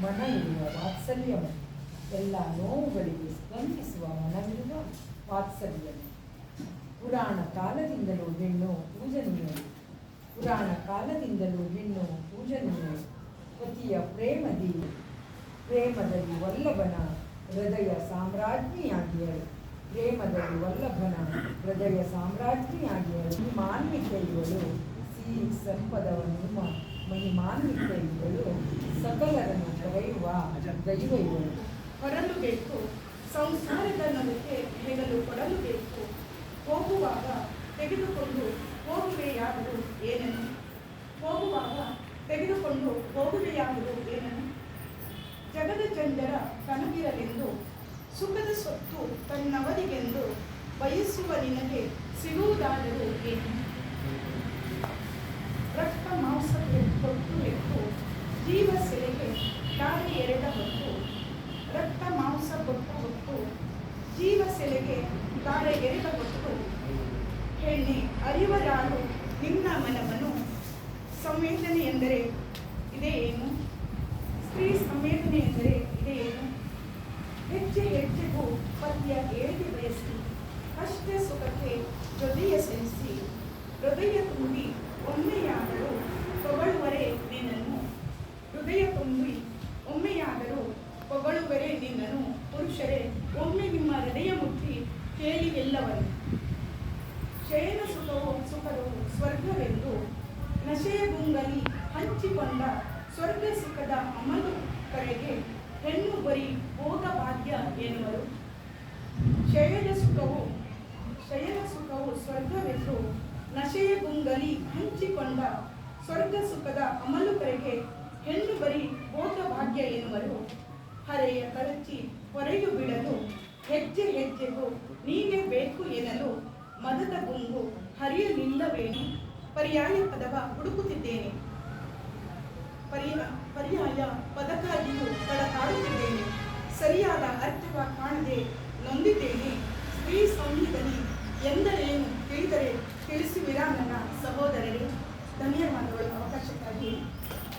ಮನ ಇರುವ ವಾತ್ಸಲ್ಯಮು, ಎಲ್ಲ ನೋವುಗಳಿಗೆ ಸ್ಪಂದಿಸುವ ಮನವಿರುವ ವಾತ್ಸಲ್ಯಮು. ಪುರಾಣ ಕಾಲದಿಂದಲೂ ಹೆಣ್ಣು ಪೂಜನೀಯಳು, ಪುರಾಣ ಕಾಲದಿಂದಲೂ ಹೆಣ್ಣು ಪೂಜನೀಯಳು. ಪತಿಯ ಪ್ರೇಮದಲ್ಲಿ ವಲ್ಲಭನ ಹೃದಯ ಸಾಮ್ರಾಜ್ಞಿಯಾಗಿಯಳು, ಪ್ರೇಮದಲ್ಲಿ ವಲ್ಲಭನ ಹೃದಯ ಸಾಮ್ರಾಜ್ಞಿಯಾಗಿಯಳು. ಮಹಿಮಾನ್ವಿತ ಇವಳು ಸಿಹಿ ಸಂಪದವನ್ನು ಮಹಿಮಾನ್ವಿತ ಇವಳು, ಸಕಲರನ್ನು ಕರೆಯುವ ದೈವ ಇವಳು. ಹೊರಲು ಬೇಕು ಸಂಸಾರದ ನಮಗೆ ಹೆಗಲು ಕೊಡಲು ಬೇಕು, ಹೋಗುವಾಗ ತೆಗೆದುಕೊಂಡು ಹೋಗುವೆಯಾದರೂ ಏನನು, ಹೋಗುವಾಗ ತೆಗೆದುಕೊಂಡು ಹೋಗುವೆಯಾದರೂ ಏನನು. ಜಗದ ಚಂದರ ತನಗಿರಲೆಂದು ಸುಖದ ಸೊತ್ತು ತನ್ನವರಿಗೆಂದು ಬಯಸುವ ನಿನಗೆ ಸಿಗುವುದಾದರೂ ಏನು. ರಕ್ತ ಮಾಂಸ ಕೊಟ್ಟು ಎತ್ತು ಜೀವ ಸೆಲೆಗೆ ದಾರಿ ಎರೆದ ಹೊತ್ತು, ರಕ್ತ ಮಾಂಸ ಕೊಟ್ಟು ಹೊತ್ತು ಜೀವ ಸೆಲೆಗೆ ದಾರಿ ಎರೆದ ಹೊತ್ತು. ಹೆಣ್ಣೆ ಅರಿವರಾರು ನಿನ್ನ ಮನವನ್ನು, ಸಂವೇದನೆ ಎಂದರೆ ಇದೇ ಏನು, ಸ್ತ್ರೀ ಸಂವೇದನೆ ಎಂದರೆ ಇದೇ ಏನು. ಹೆಜ್ಜೆ ಹೆಜ್ಜೆಗೂ ಪತಿಯ ಏಳಿಗೆ ಬಯಸಿ, ಕಷ್ಟ ಸುಖಕ್ಕೆ ಜೊತೆಯ ಸೆಲಿಸಿ, ಹೃದಯ ತುಂಬಿ ಒಮ್ಮೆಯಾದರೂ ಹೊಗಳುವರೆ ನಿನ್ನನ್ನು, ಹೃದಯ ತುಂಬಿ ಒಮ್ಮೆಯಾದರೂ ಹೊಗಳುವರೆ ನಿನ್ನನು. ಪುರುಷರೇ ಒಮ್ಮೆ ನಿಮ್ಮ ಹೃದಯ ಮುಟ್ಟಿ ಕೇಳಿ ಎಲ್ಲವನ್ನು. ಶಯನ ಸುಖವು ಸ್ವರ್ಗವೆಂದು ನಶೆಯ ಗುಂಗಲಿ ಹಂಚಿಕೊಂಡ ಸ್ವರ್ಗ ಸುಖದ ಅಮಲು ಕರೆಗೆ ಹೆಣ್ಣು ಬರೀ ಭೋಗ ಭಾಗ್ಯ ಎನ್ನುವರು. ಶಯನ ಸುಖವು ಸ್ವರ್ಗವೆಂದು ನಶೆಯ ಗುಂಗಲಿ ಹಂಚಿಕೊಂಡ ಸ್ವರ್ಗ ಸುಖದ ಅಮಲು ಕರೆಗೆ ಹೆಣ್ಣು ಬರೀ ಭೋಗ ಭಾಗ್ಯ ಎನ್ನುವರು. ಹರೆಯ ಕಳಚಿ ಹೊರೆಯು ಬಿಡಲು ಹೆಜ್ಜೆ ಹೆಜ್ಜೆಗೂ ನೀವೇ ಬೇಕು ಎನ್ನಲು, ಮದದ ಗುಂಗು ಹರಿಯಲಿಲ್ಲವೇನು. ಪರ್ಯಾಯ ಪದವ ಹುಡುಕುತ್ತಿದ್ದೇನೆ, ಪರ್ಯಾಯ ಪದಕ್ಕಾಗಿಯೂ ಕಳಕಾಡುತ್ತಿದ್ದೇನೆ, ಸರಿಯಾದ ಅರ್ಥವ ಕಾಣದೆ ನೊಂದಿದ್ದೇನೆ.